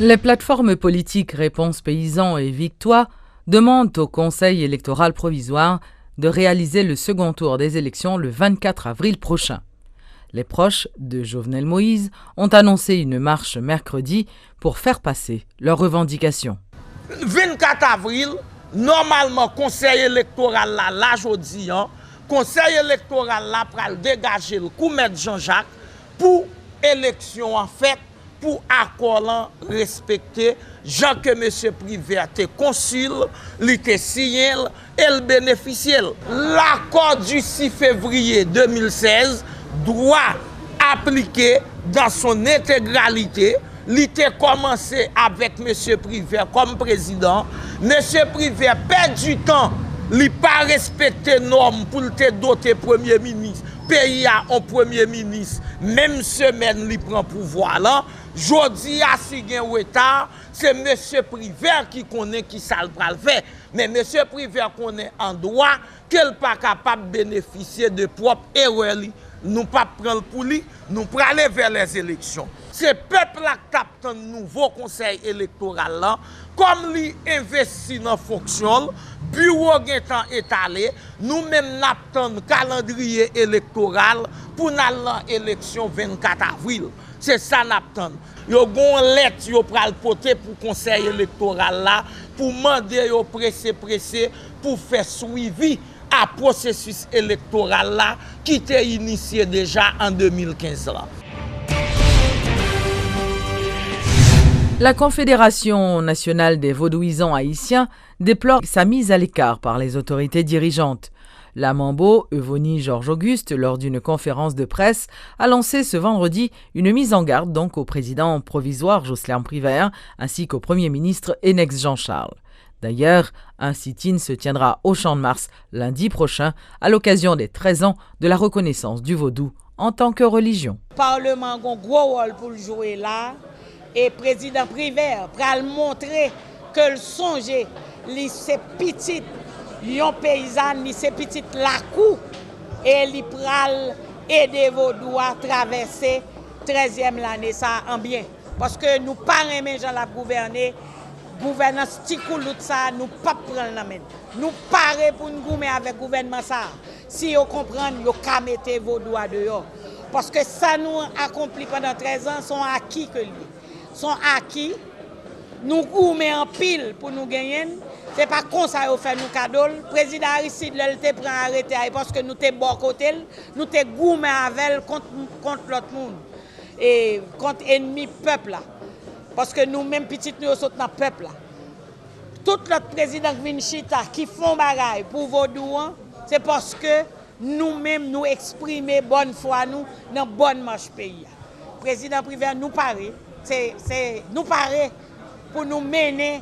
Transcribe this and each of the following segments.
Les plateformes politiques Réponse Paysans et Victoire demandent au Conseil électoral provisoire de réaliser le second tour des élections le 24 avril prochain. Les proches de Jovenel Moïse ont annoncé une marche mercredi pour faire passer leurs revendications. 24 avril, normalement, Conseil électoral là, jodi, Conseil électoral là pour dégager le Koumet Jean-Jacques pour élection en fait, pour accord respecter Jean que M. Privé était consul, il était signé et le bénéficiel. L'accord du 6 février 2016 doit appliquer dans son intégralité. Il était commencé avec M. Privé comme président. M. Privé perd du temps, il n'a pas respecté les normes pour te doter Premier ministre. Pays a un Premier ministre, même semaine il prend pouvoir là. Jodi a si gen retard, c'est M. Privé qui connaît qui ça le fait. Mais M. Privé connaît en droit qu'elle pas capable de bénéficier de propre erreur. Nous pas prendre pour lui, nous pour aller vers les élections. C'est peuple qui tape un nouveau conseil électoral là, comme lui investi dans fonction, bureau temps étalé, nous même n'attendons calendrier électoral pour aller élection 24 avril. C'est ça n'attend. Yo gon lettre yo pral porter pour conseil électoral là pour demander yo pressé pour faire suivi à processus électoral là qui était initié déjà en 2015 là. La Confédération nationale des vaudouisans haïtiens déplore sa mise à l'écart par les autorités dirigeantes. La Mambo, Evonie Georges-Auguste, lors d'une conférence de presse, a lancé ce vendredi une mise en garde donc au président provisoire Jocelyn Privert ainsi qu'au Premier ministre Enex Jean-Charles. D'ailleurs, un sit-in se tiendra au Champ de Mars lundi prochain à l'occasion des 13 ans de la reconnaissance du vaudou en tant que religion. Le Parlement a un gros rôle pour jouer là et le président Privert va montrer que le songe, c'est petit. Yon paysan, ni se petit lacou et li pral aider vaudou à traverser 13e l'année ça en bien. Parce que nous pas aimer Jean la gouverner, gouvernance tikoulout ça nous pas prendre la main. Nous parer pour nous goumer avec gouvernement ça. Si vous comprenez, vous ka mette vaudou à dehors. Parce que ça nous accompli pendant 13 ans sont acquis que lui. Sont acquis. Nous goumer en pile pour nous gagner. C'est pas comme ça qu'on fait nous cadeau. Le président Aristide te prend arrêté parce que nous te bon côté, nous te goumé avec contre l'autre monde et contre ennemi peuple là. Parce que nous même petits nous sommes dans peuple là. Tout l'autre président Vinchita qui font bagaille pour vaudou, c'est parce que nous-mêmes nous exprimer bonne foi nous dans bonne marche pays. Président Privé nous paraît, c'est nous paraît pour nous mener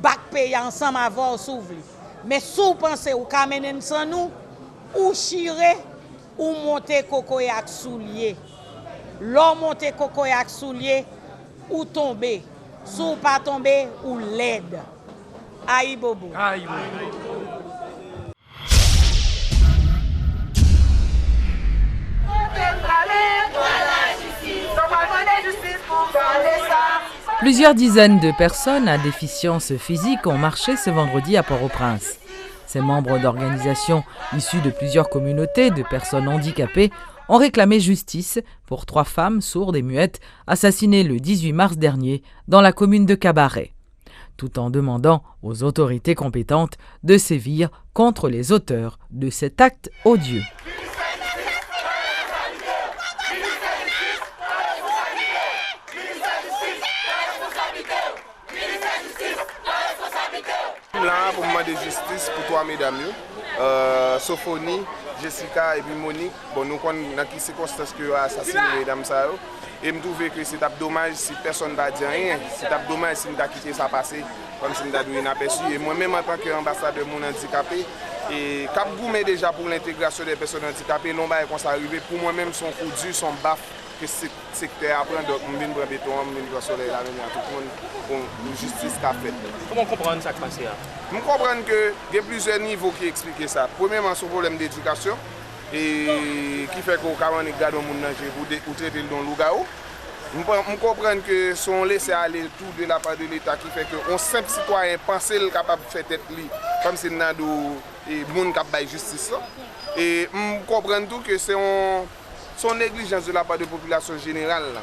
bac pays ensemble avant s'ouvrir. Mais si vous pensez ou kamenen sans nous, ou chire ou monter cocoyac soulier. L'homme monter cocoyac soulier ou tomber. Si vous pas tomber ou l'aide. Aïe bobo. Aïe bobo. Plusieurs dizaines de personnes à déficience physique ont marché ce vendredi à Port-au-Prince. Ces membres d'organisations issues de plusieurs communautés de personnes handicapées ont réclamé justice pour 3 femmes sourdes et muettes assassinées le 18 mars dernier dans la commune de Cabaret, tout en demandant aux autorités compétentes de sévir contre les auteurs de cet acte odieux. Là pour demander justice pour 3 mesdames, Sophonie, Jessica et puis Monique. Bon, nous connaissons dans quelles circonstances que assassiné mesdames ça. Et je trouve que c'est dommage si personne ne va dire rien. C'est dommage si nous avons quitté ça passer comme si nous avons inaperçu. Et moi-même en tant qu'ambassadeur de mon handicapé, et Cap Goumé déjà pour l'intégration des personnes handicapées, l'on va comme ça arriver. Pour moi-même, son coup dur, son baf que ce secteur apprend. Donc, je viens de béton, je viens de soleil, tout le monde pour justice qu'a fait. Comment comprendre ça qui passe là? Je comprends qu'il y a plusieurs niveaux qui expliquent ça. Premièrement, c'est un problème d'éducation et qui fait qu'au cas où on garde mon pour traiter dans le loup. Je comprends que son laisser-aller tout de la part de l'État qui fait qu'un simple citoyen pense capable de faire tête comme si nous avons des gens qui ont justice. Et je comprends tout que c'est son négligence de la part de la population générale.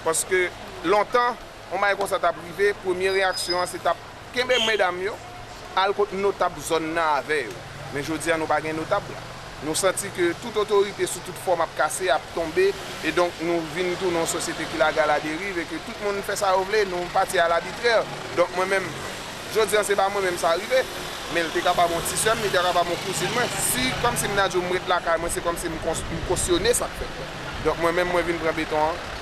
Parce que longtemps, on m'a constaté à privé, première réaction, c'est que mesdames, à notable zone avec. Mais je dis à nous pas notable. Nous sentons que toute autorité sous toute forme a cassé, a tombé, et donc nous venons dans une société qui a la dérive et que tout le monde fait ça, nous partir à l'arbitraire. Donc moi-même, je dis c'est pas moi-même ça arrivé, mais il était capable de mon tissu, il était capable de mon cousin. Si, comme si je me mette la caille, c'est comme si je cautionnais ça. Donc moi-même, je viens prendre béton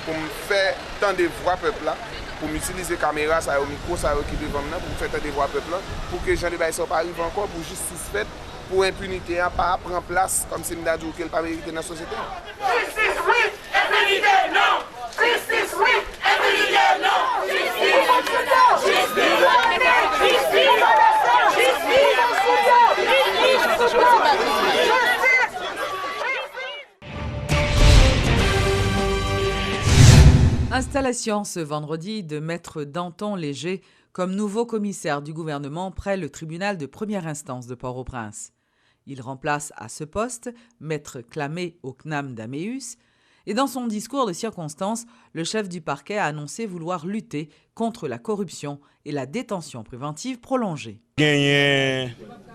pour me faire tant de voix peuple là, pour m'utiliser la caméra, ça au micro, ça qui devant moi, pour faire tant de voix peuple là, pour que les gens ne pas arriver encore, pour justice faite. Pour impunité, pas prendre place comme si nous avons dit qu'elle pas mérité dans la société. Justice oui, impunité non. Justice oui, impunité non. Installation ce vendredi de Maître Danton Léger comme nouveau commissaire du gouvernement près le tribunal de première instance de Port-au-Prince. Il remplace à ce poste Maître Clamé au CNAM d'Améus. Et dans son discours de circonstance, le chef du parquet a annoncé vouloir lutter contre la corruption et la détention préventive prolongée. Il y a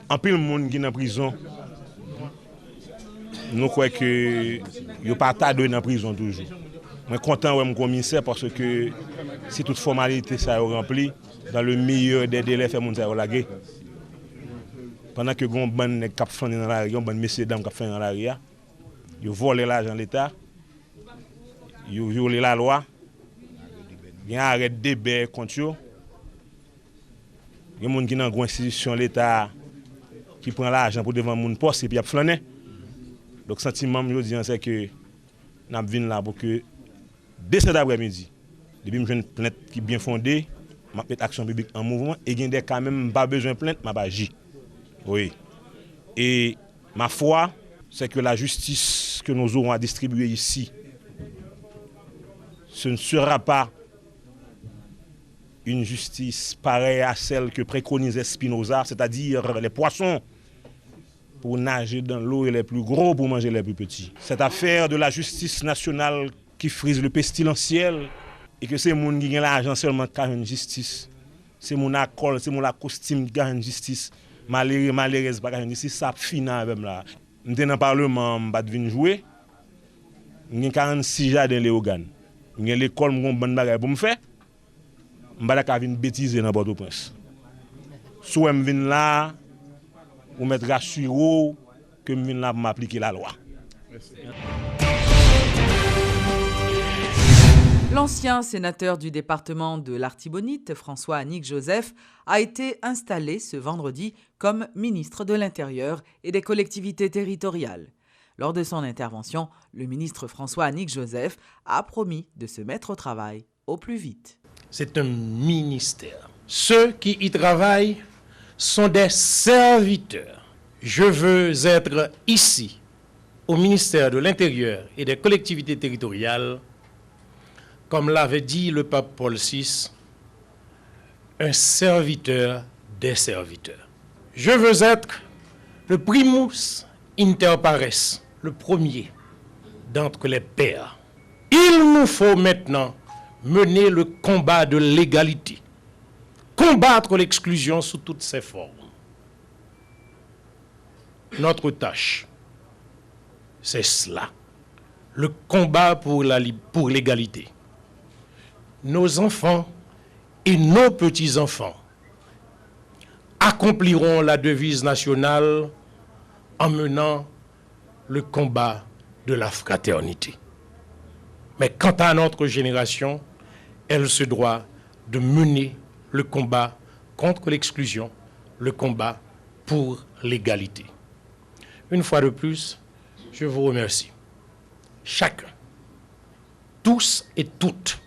un peu de monde qui est en prison. Nous croyons que il pas tardé dans prison toujours. Je suis content de mon commissaire parce que si toute formalité ça est remplie, dans le meilleur des délais, faire mon ça laguer. Pendant que les bonnes cap font dans la rue, les bonnes messieurs dames cap font dans la rue, ils volent l'argent de l'État, ils violent la loi, il y a un arrêt de débat contre eux. Il y a des gens qui dans une institution de l'État qui prend l'argent pour devant mon poste et puis ils flâner. Donc le sentiment je dis c'est que nous venons là pour que dès cet après-midi, depuis que j'ai une plainte qui est bien fondée, je mets l'action publique en mouvement et il y a quand même pas besoin de plainte, je vais agir. Oui. Et ma foi, c'est que la justice que nous aurons à distribuer ici, ce ne sera pas une justice pareille à celle que préconisait Spinoza, c'est-à-dire les poissons pour nager dans l'eau et les plus gros pour manger les plus petits. Cette affaire de la justice nationale qui frise le pestilentiel et que c'est mon qui gagne l'argent seulement qui a une justice. C'est mon accord, c'est mon costume qui gagne une justice. Malheureuse pas gagne justice, ça finit même là. Je suis dans le Parlement, je vais venir jouer. J'ai 46 jardins Léogane. J'ai l'école, j'ai une bonne bagarre pour me faire. Je vais venir bêtiser dans Port-au-Prince. Soit je viens là, ou mettre rassuré que je viens là pour m'appliquer la loi. L'ancien sénateur du département de l'Artibonite, François-Annick Joseph, a été installé ce vendredi comme ministre de l'Intérieur et des collectivités territoriales. Lors de son intervention, le ministre François-Annick Joseph a promis de se mettre au travail au plus vite. C'est un ministère. Ceux qui y travaillent sont des serviteurs. Je veux être ici, au ministère de l'Intérieur et des collectivités territoriales, comme l'avait dit le pape Paul VI, un serviteur des serviteurs. Je veux être le primus inter pares, le premier d'entre les pairs. Il nous faut maintenant mener le combat de l'égalité, combattre l'exclusion sous toutes ses formes. Notre tâche, c'est cela, le combat pour l'égalité. Nos enfants et nos petits-enfants accompliront la devise nationale en menant le combat de la fraternité. Mais quant à notre génération, elle se doit de mener le combat contre l'exclusion, le combat pour l'égalité. Une fois de plus, je vous remercie. Chacun, tous et toutes,